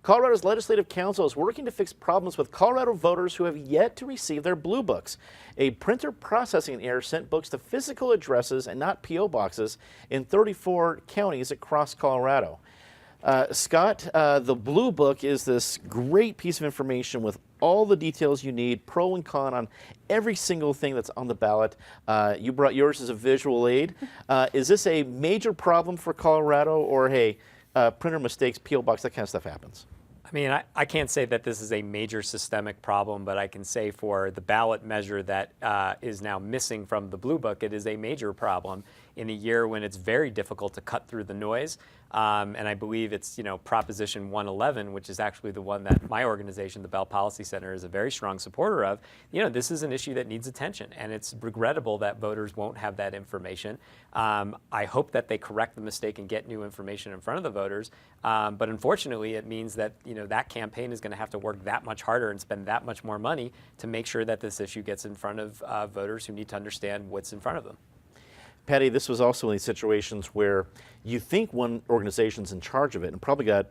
Colorado's Legislative Council is working to fix problems with Colorado voters who have yet to receive their blue books. A printer processing error sent books to physical addresses and not P.O. boxes in 34 counties across Colorado. Scott, the Blue Book is this great piece of information with all the details you need, pro and con on every single thing that's on the ballot. You brought yours as a visual aid. Is this a major problem for Colorado, or hey, printer mistakes, P.O. box, that kind of stuff happens? I mean, I can't say that this is a major systemic problem, but I can say for the ballot measure that is now missing from the Blue Book, it is a major problem in a year when it's very difficult to cut through the noise. And I believe it's, Proposition 111, which is actually the one that my organization, the Bell Policy Center, is a very strong supporter of. This is an issue that needs attention, and it's regrettable that voters won't have that information. I hope that they correct the mistake and get new information in front of the voters. But unfortunately, it means that, that campaign is going to have to work that much harder and spend that much more money to make sure that this issue gets in front of voters who need to understand what's in front of them. Patty, this was also in these situations where you think one organization's in charge of it and probably got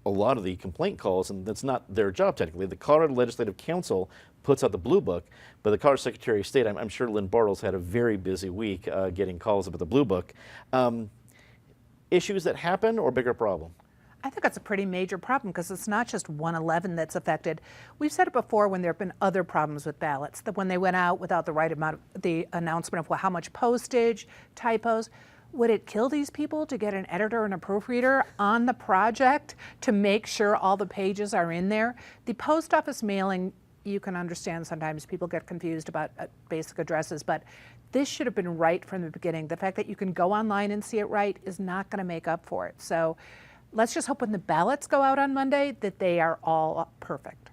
a lot of the complaint calls, and that's not their job technically. The Colorado Legislative Council puts out the Blue Book, but the Colorado Secretary of State, I'm sure Lynn Bartels had a very busy week getting calls about the Blue Book. Issues that happen or bigger problem? I think that's a pretty major problem because it's not just 111 that's affected. We've said it before when there have been other problems with ballots, that when they went out without the right amount of the announcement of how much postage, typos, would it kill these people to get an editor and a proofreader on the project to make sure all the pages are in there? The post office mailing, you can understand sometimes people get confused about basic addresses, but this should have been right from the beginning. The fact that you can go online and see it right is not going to make up for it. So let's just hope when the ballots go out on Monday that they are all perfect.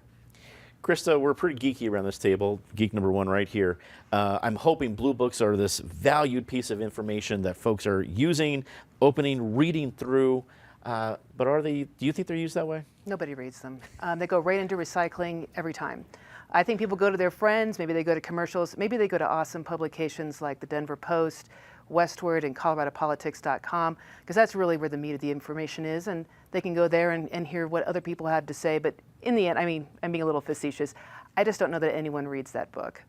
Krista, we're pretty geeky around this table, geek number one right here. I'm hoping Blue Books are this valued piece of information that folks are using, opening, reading through. But do you think they're used that way? Nobody reads them. They go right into recycling every time. I think people go to their friends, maybe they go to commercials, maybe they go to awesome publications like the Denver Post, Westward, and coloradopolitics.com, because that's really where the meat of the information is, and they can go there and hear what other people have to say. But in the end, I mean, I'm being a little facetious, I just don't know that anyone reads that book.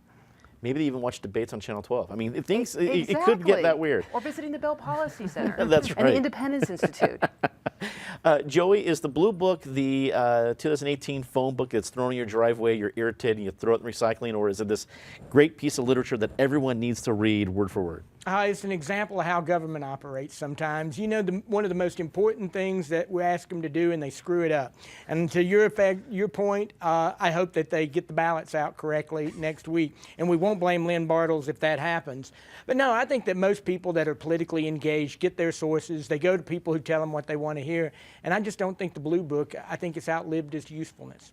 Maybe they even watch debates on Channel 12. I mean, Exactly. it could get that weird. Or visiting the Bell Policy Center. That's right. And the Independence Institute. Joey, is the Blue Book the 2018 phone book that's thrown in your driveway, you're irritated, and you throw it in recycling, or is it this great piece of literature that everyone needs to read word for word? It's an example of how government operates sometimes. One of the most important things that we ask them to do, and they screw it up. And to your point, I hope that they get the ballots out correctly next week. And we won't blame Lynn Bartels if that happens. But no, I think that most people that are politically engaged get their sources. They go to people who tell them what they want to hear. And I just don't think the Blue Book, I think it's outlived its usefulness.